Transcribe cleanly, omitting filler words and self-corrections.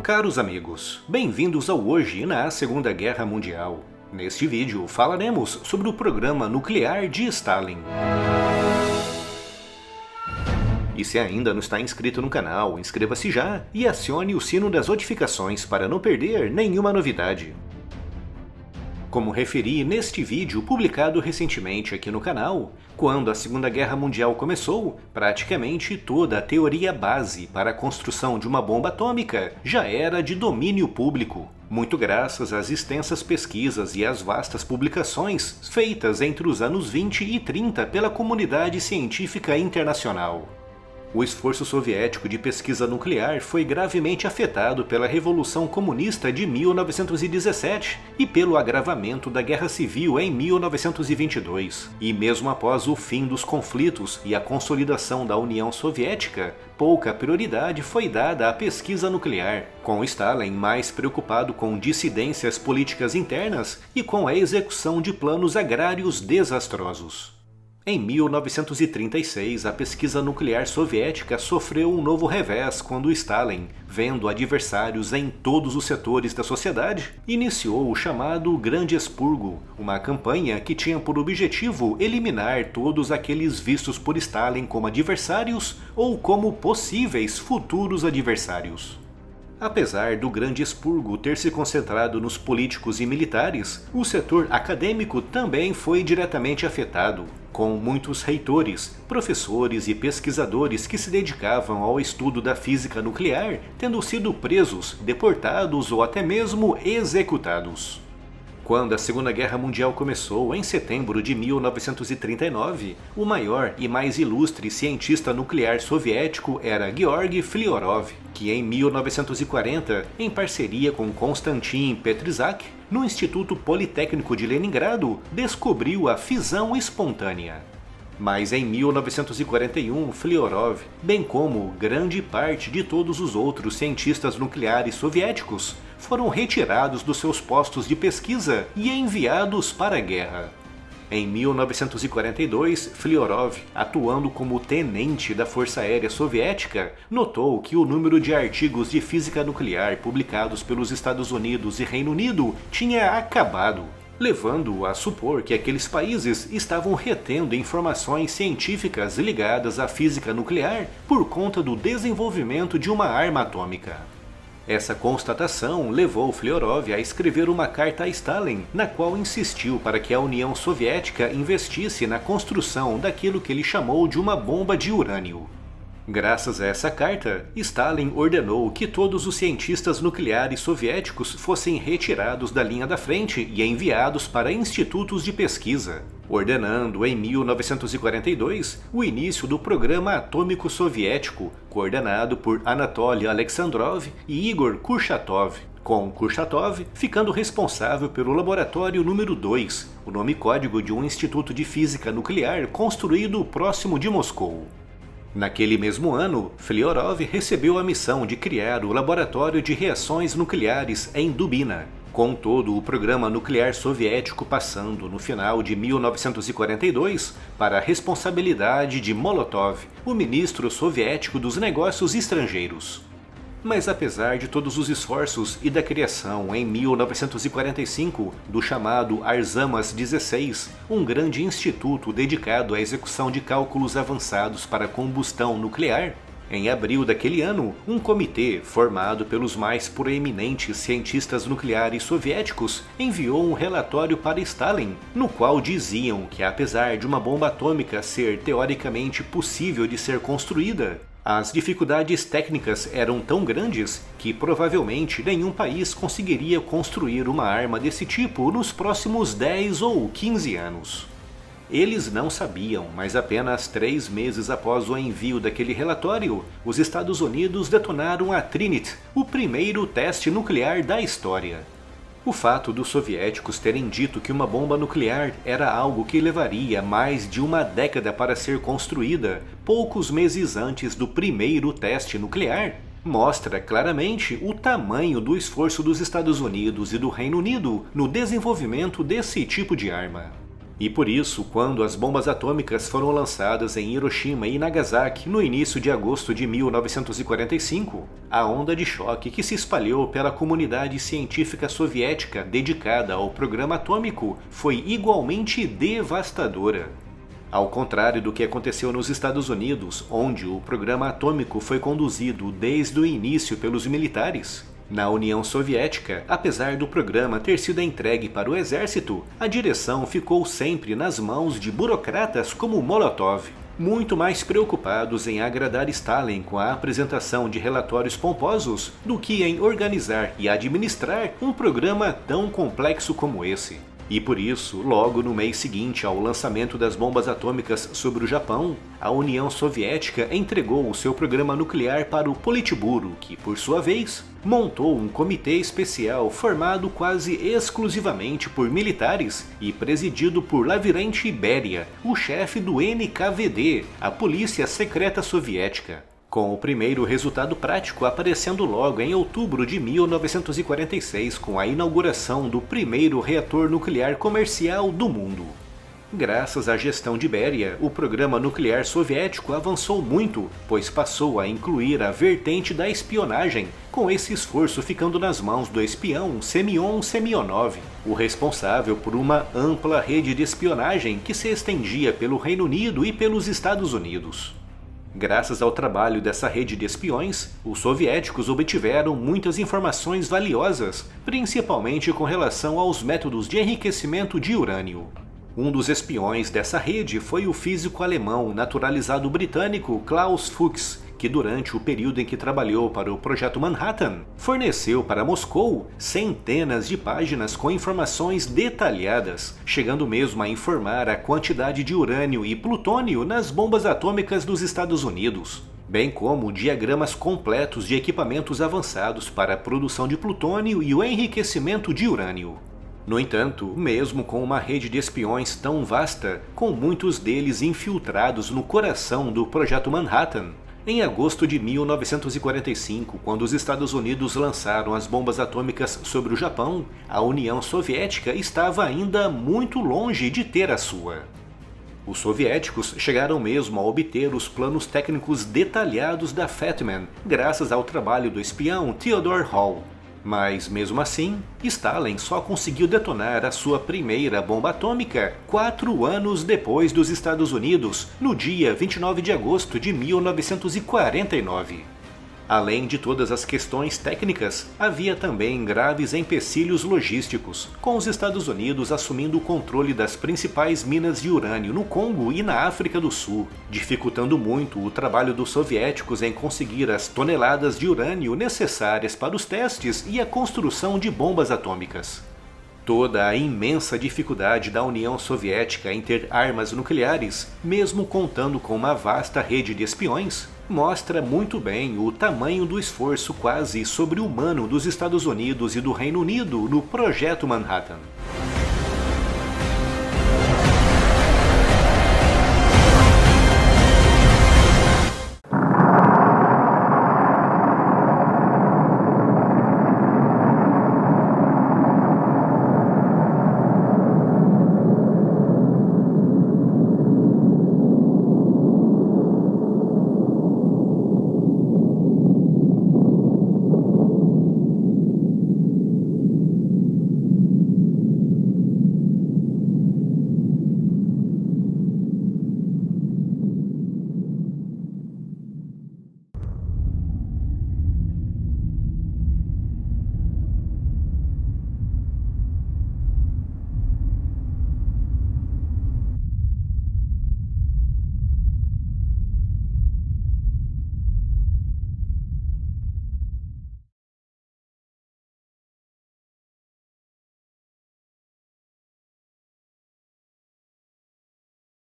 Caros amigos, bem-vindos ao Hoje na Segunda Guerra Mundial. Neste vídeo falaremos sobre o programa nuclear de Stalin. E se ainda não está inscrito no canal, inscreva-se já e acione o sino das notificações para não perder nenhuma novidade. Como referi neste vídeo publicado recentemente aqui no canal, quando a Segunda Guerra Mundial começou, praticamente toda a teoria base para a construção de uma bomba atômica já era de domínio público, muito graças às extensas pesquisas e às vastas publicações feitas entre os anos 20 e 30 pela comunidade científica internacional. O esforço soviético de pesquisa nuclear foi gravemente afetado pela Revolução Comunista de 1917 e pelo agravamento da Guerra Civil em 1922. E mesmo após o fim dos conflitos e a consolidação da União Soviética, pouca prioridade foi dada à pesquisa nuclear, com Stalin mais preocupado com dissidências políticas internas e com a execução de planos agrários desastrosos. Em 1936, a pesquisa nuclear soviética sofreu um novo revés quando Stalin, vendo adversários em todos os setores da sociedade, iniciou o chamado Grande Expurgo, uma campanha que tinha por objetivo eliminar todos aqueles vistos por Stalin como adversários ou como possíveis futuros adversários. Apesar do Grande Expurgo ter se concentrado nos políticos e militares, o setor acadêmico também foi diretamente afetado, com muitos reitores, professores e pesquisadores que se dedicavam ao estudo da física nuclear tendo sido presos, deportados ou até mesmo executados. Quando a Segunda Guerra Mundial começou, em setembro de 1939, o maior e mais ilustre cientista nuclear soviético era Georgy Flyarov, que em 1940, em parceria com Konstantin Petrizak, no Instituto Politécnico de Leningrado, descobriu a fissão espontânea. Mas em 1941, Flyarov, bem como grande parte de todos os outros cientistas nucleares soviéticos, foram retirados dos seus postos de pesquisa e enviados para a guerra. Em 1942, Flyarov, atuando como tenente da Força Aérea Soviética, notou que o número de artigos de física nuclear publicados pelos Estados Unidos e Reino Unido tinha acabado, levando-o a supor que aqueles países estavam retendo informações científicas ligadas à física nuclear por conta do desenvolvimento de uma arma atômica. Essa constatação levou Flyarov a escrever uma carta a Stalin, na qual insistiu para que a União Soviética investisse na construção daquilo que ele chamou de uma bomba de urânio. Graças a essa carta, Stalin ordenou que todos os cientistas nucleares soviéticos fossem retirados da linha da frente e enviados para institutos de pesquisa, ordenando em 1942 o início do Programa Atômico Soviético, coordenado por Anatoly Alexandrov e Igor Kurchatov, com Kurchatov ficando responsável pelo Laboratório número 2, o nome código de um instituto de física nuclear construído próximo de Moscou. Naquele mesmo ano, Flyarov recebeu a missão de criar o Laboratório de Reações Nucleares em Dubina, com todo o programa nuclear soviético passando, no final de 1942, para a responsabilidade de Molotov, o ministro soviético dos negócios estrangeiros. Mas apesar de todos os esforços e da criação em 1945 do chamado Arzamas 16, um grande instituto dedicado à execução de cálculos avançados para combustão nuclear, em abril daquele ano, um comitê formado pelos mais proeminentes cientistas nucleares soviéticos enviou um relatório para Stalin, no qual diziam que apesar de uma bomba atômica ser teoricamente possível de ser construída, as dificuldades técnicas eram tão grandes que provavelmente nenhum país conseguiria construir uma arma desse tipo nos próximos 10 ou 15 anos. Eles não sabiam, mas apenas 3 meses após o envio daquele relatório, os Estados Unidos detonaram a Trinity, o primeiro teste nuclear da história. O fato dos soviéticos terem dito que uma bomba nuclear era algo que levaria mais de uma década para ser construída, poucos meses antes do primeiro teste nuclear, mostra claramente o tamanho do esforço dos Estados Unidos e do Reino Unido no desenvolvimento desse tipo de arma. E por isso, quando as bombas atômicas foram lançadas em Hiroshima e Nagasaki no início de agosto de 1945, a onda de choque que se espalhou pela comunidade científica soviética dedicada ao programa atômico foi igualmente devastadora. Ao contrário do que aconteceu nos Estados Unidos, onde o programa atômico foi conduzido desde o início pelos militares, na União Soviética, apesar do programa ter sido entregue para o exército, a direção ficou sempre nas mãos de burocratas como Molotov, muito mais preocupados em agradar Stalin com a apresentação de relatórios pomposos do que em organizar e administrar um programa tão complexo como esse. E por isso, logo no mês seguinte ao lançamento das bombas atômicas sobre o Japão, a União Soviética entregou o seu programa nuclear para o Politburo, que, por sua vez, montou um comitê especial formado quase exclusivamente por militares e presidido por Lavrenti Beria, o chefe do NKVD, a Polícia Secreta Soviética. Com o primeiro resultado prático aparecendo logo em outubro de 1946 com a inauguração do primeiro reator nuclear comercial do mundo. Graças à gestão de Beria, o programa nuclear soviético avançou muito, pois passou a incluir a vertente da espionagem, com esse esforço ficando nas mãos do espião Semyon Semyonov, o responsável por uma ampla rede de espionagem que se estendia pelo Reino Unido e pelos Estados Unidos. Graças ao trabalho dessa rede de espiões, os soviéticos obtiveram muitas informações valiosas, principalmente com relação aos métodos de enriquecimento de urânio. Um dos espiões dessa rede foi o físico alemão naturalizado britânico Klaus Fuchs, que durante o período em que trabalhou para o Projeto Manhattan, forneceu para Moscou centenas de páginas com informações detalhadas, chegando mesmo a informar a quantidade de urânio e plutônio nas bombas atômicas dos Estados Unidos, bem como diagramas completos de equipamentos avançados para a produção de plutônio e o enriquecimento de urânio. No entanto, mesmo com uma rede de espiões tão vasta, com muitos deles infiltrados no coração do Projeto Manhattan, em agosto de 1945, quando os Estados Unidos lançaram as bombas atômicas sobre o Japão, a União Soviética estava ainda muito longe de ter a sua. Os soviéticos chegaram mesmo a obter os planos técnicos detalhados da Fat Man, graças ao trabalho do espião Theodore Hall. Mas, mesmo assim, Stalin só conseguiu detonar a sua primeira bomba atômica 4 anos depois dos Estados Unidos, no dia 29 de agosto de 1949. Além de todas as questões técnicas, havia também graves empecilhos logísticos, com os Estados Unidos assumindo o controle das principais minas de urânio no Congo e na África do Sul, dificultando muito o trabalho dos soviéticos em conseguir as toneladas de urânio necessárias para os testes e a construção de bombas atômicas. Toda a imensa dificuldade da União Soviética em ter armas nucleares, mesmo contando com uma vasta rede de espiões, mostra muito bem o tamanho do esforço quase sobre-humano dos Estados Unidos e do Reino Unido no Projeto Manhattan.